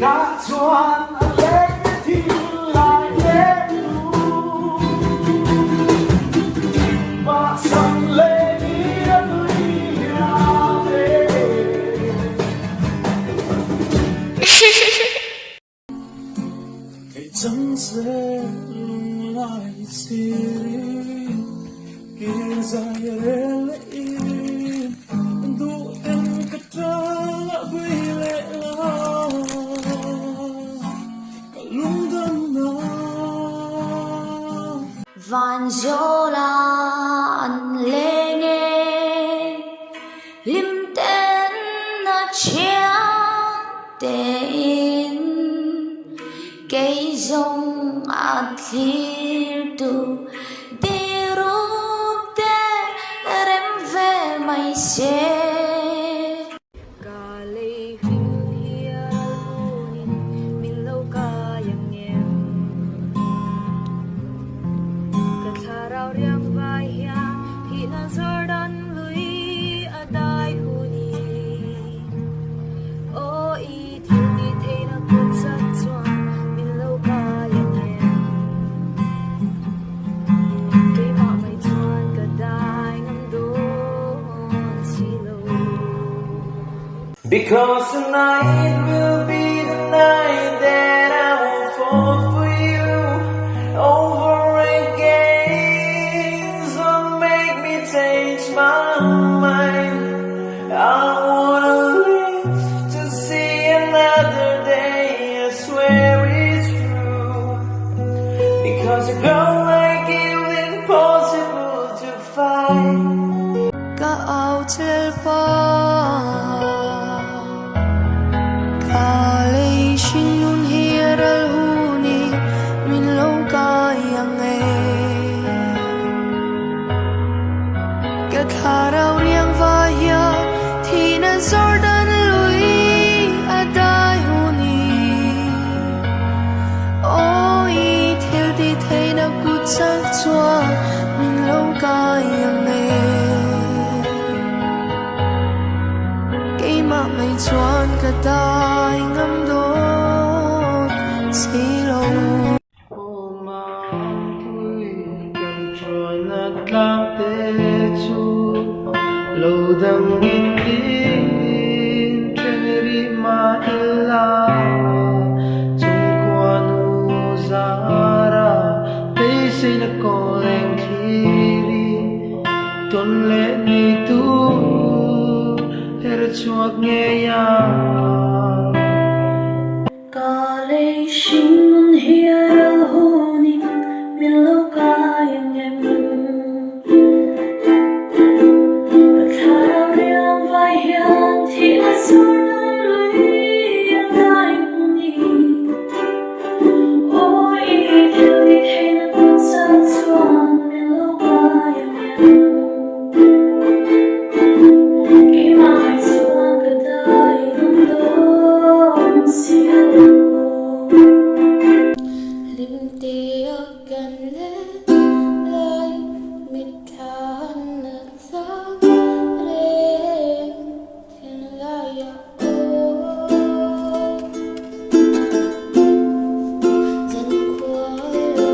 đã choan lấy thì lại đến đủ và sang lên nghĩa người nhà về cái trắng sẽ lung lại xin kia dài lên im đủ em cất ra với lệ la cả lung đâm na van gió lan lê nghe lim tên na chia tên cây dòng akhir tu đi rút để em về mày sẽ because tonight will be the night that I will fall for you over again. So make me change my mind. I wanna live to see another day. I swear it's true. Because a girl like you is impossible to find. Cả áo trên Collection here al huni min lo kayang Kat haraw riyang vaya Tina zordan lui aday huni Oi til di thei na gut sak chua min lo kayang Kay ma may chuan ka tay ngam đốt xí lâu Ô mà vui cần tròn nát lạc tê chu lâu đằng in tin trên ri ma illa chung qua nu zara tê xin có lên thiri tuần lệ ni tu her chuak nghe ya Collection here al huni min lo kayang Kat haraw riyang vayan Tina zordan lui aday huni Oi til di thei na gut sak chuan min lo kayang Kay ma may chuan ka tay ngam đốt xí lim te akan le lai mit khan na sa re thiên lai o dân khoai lo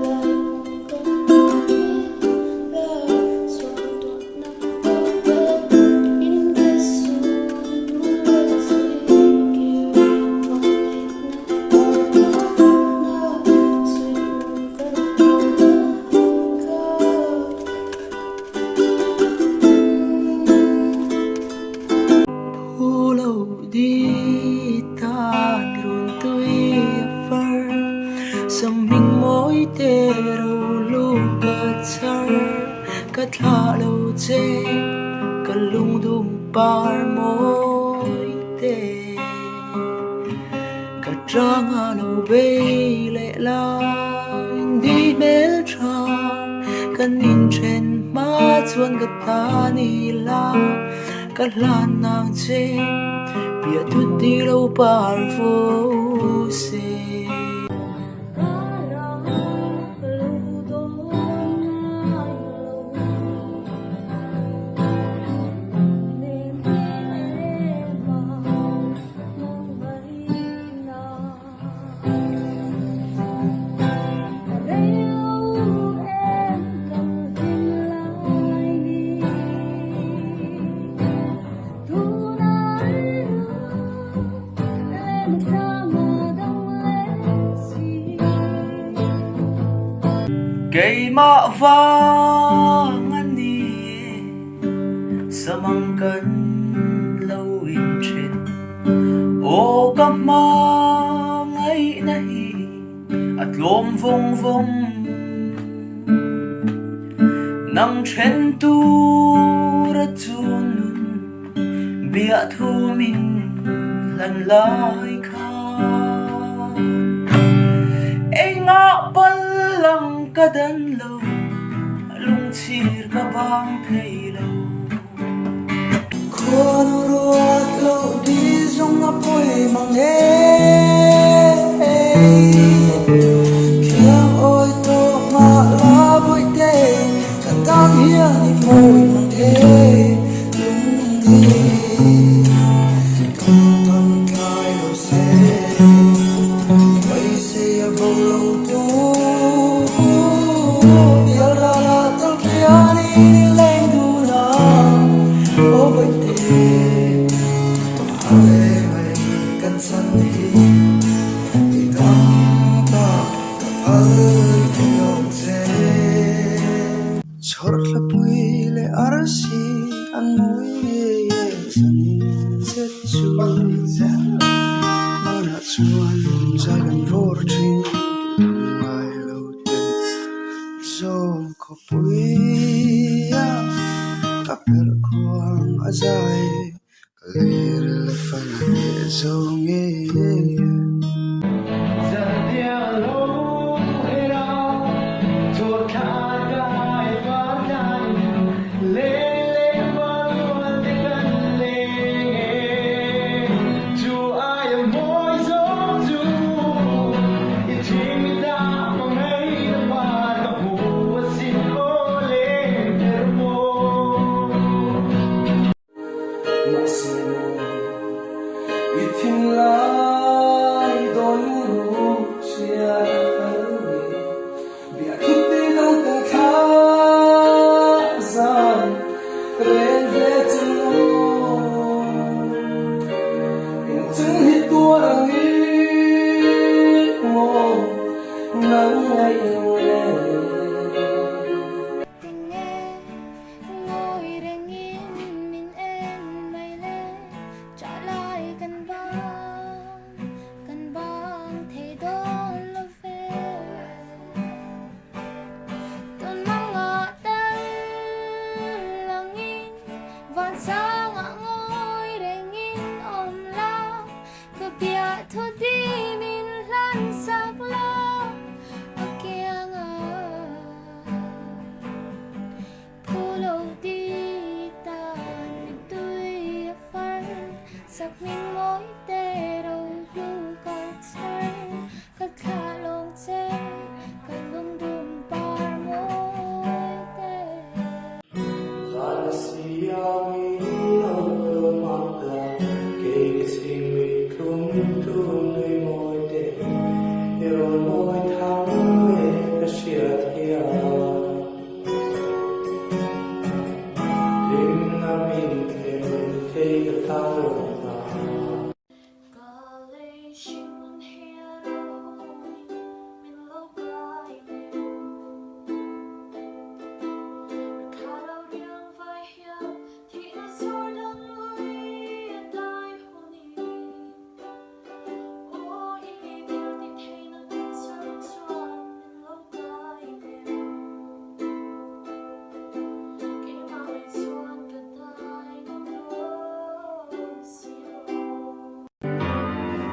lai con ra xuân tuột nắng in the sun was kêu vang thu lâu đi ta run tui phar sầm mình mối tê râu lu cất sar cất hạ lâu chê cất lung đum bar mối tê cất ra ngà lâu bê lệ la đi bê tra cất nhìn trên má chuan cất ta ni la cất lan nàng chê bia tút đi lâu bar vô xê cây mạ vang anh đi samang kan lâu in trên ô cam ma ngay nahi at lom vong vong nang chen tu ra chun bia thu min lan lai kha ai ngã bal lang ka dan lo lung chir ka bang thei lo khuôn ruột lâu đi trong ngập bụi mang nghe khiang ôi tô mà lá bụi tê cả tang hiên đi môi mang nghe lung đi cầm thân cài đầu xe bay xe bầu lâu tu bia ra la tao kia đi lên du na ô bụi tê ai mày cần săn đi thì đắng ta ơi theo xe chót là bụi lệ arasi ăn muối sanin zet chu mana chuan zai kan vor thin ai lo ten zong ko pui ya ka per khoang a zai ka ler la fan e zong e ṭhin lai đôi mũ chia bia khít tê đông cả khá dài bên về chân hình chân hít tua đang đi nắng ngày sắc mình mối tê đầu du còn chân cất khả lòng chê cất lung đùm bar mối tê Zala siyang inang magla kay singit kung tunay mo'y de Iron mo'y thangwe kasyat hiya Lim namin kay katalo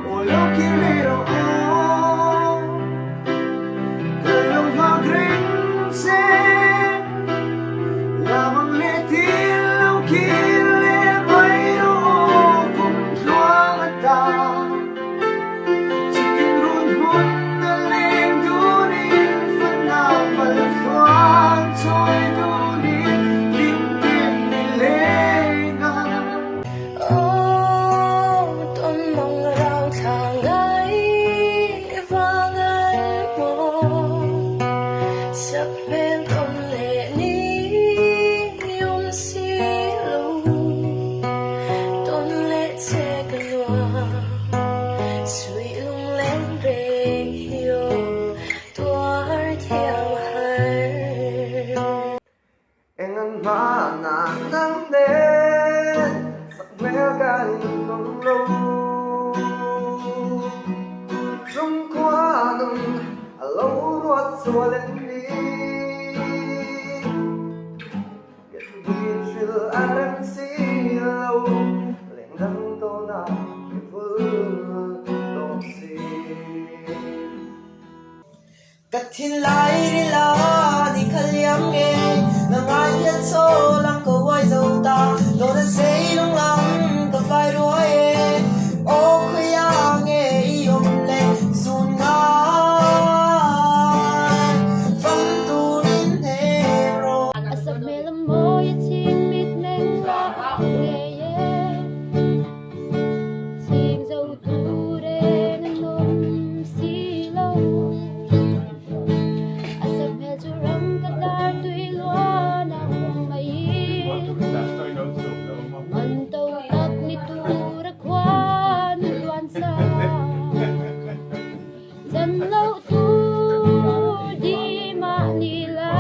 Walau kini roh dalam maghrib se lamang letil ang kili may roh kung luang ata cikin runhun daling dunin fanapalatuan soy dunin lintin nilengan sắc bên ôm lệ ní yum si lu tôn lệ che cái loa 做了你，也一直爱人心路，令人都那不懂事。กะทินไหลดิลาดิขยัมเงนางายยันโซลังก็ไว้เจ้าตาโดนเสียงลังก็ไฟรวยโอ้ขยังเงยมเล่สุนายฟังตูรินเฮโร Asap mela mo yatim mit neng la ye ye Ting dâu tu re nang nom si lo Asap mel tu ram kadar tui lua na mai Man tau tak ni tu ra kwan luan sa Jan lâu tu di ma ni la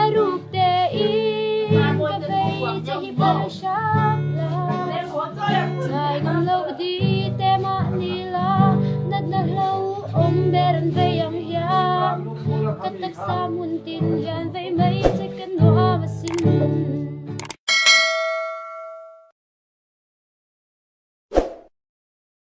Aruk te in ka bay che hi par sham la Thai ngam lâu di te ma ni la Nad na lâu om beran vay ang hiam Katak sa mun tin yan vay may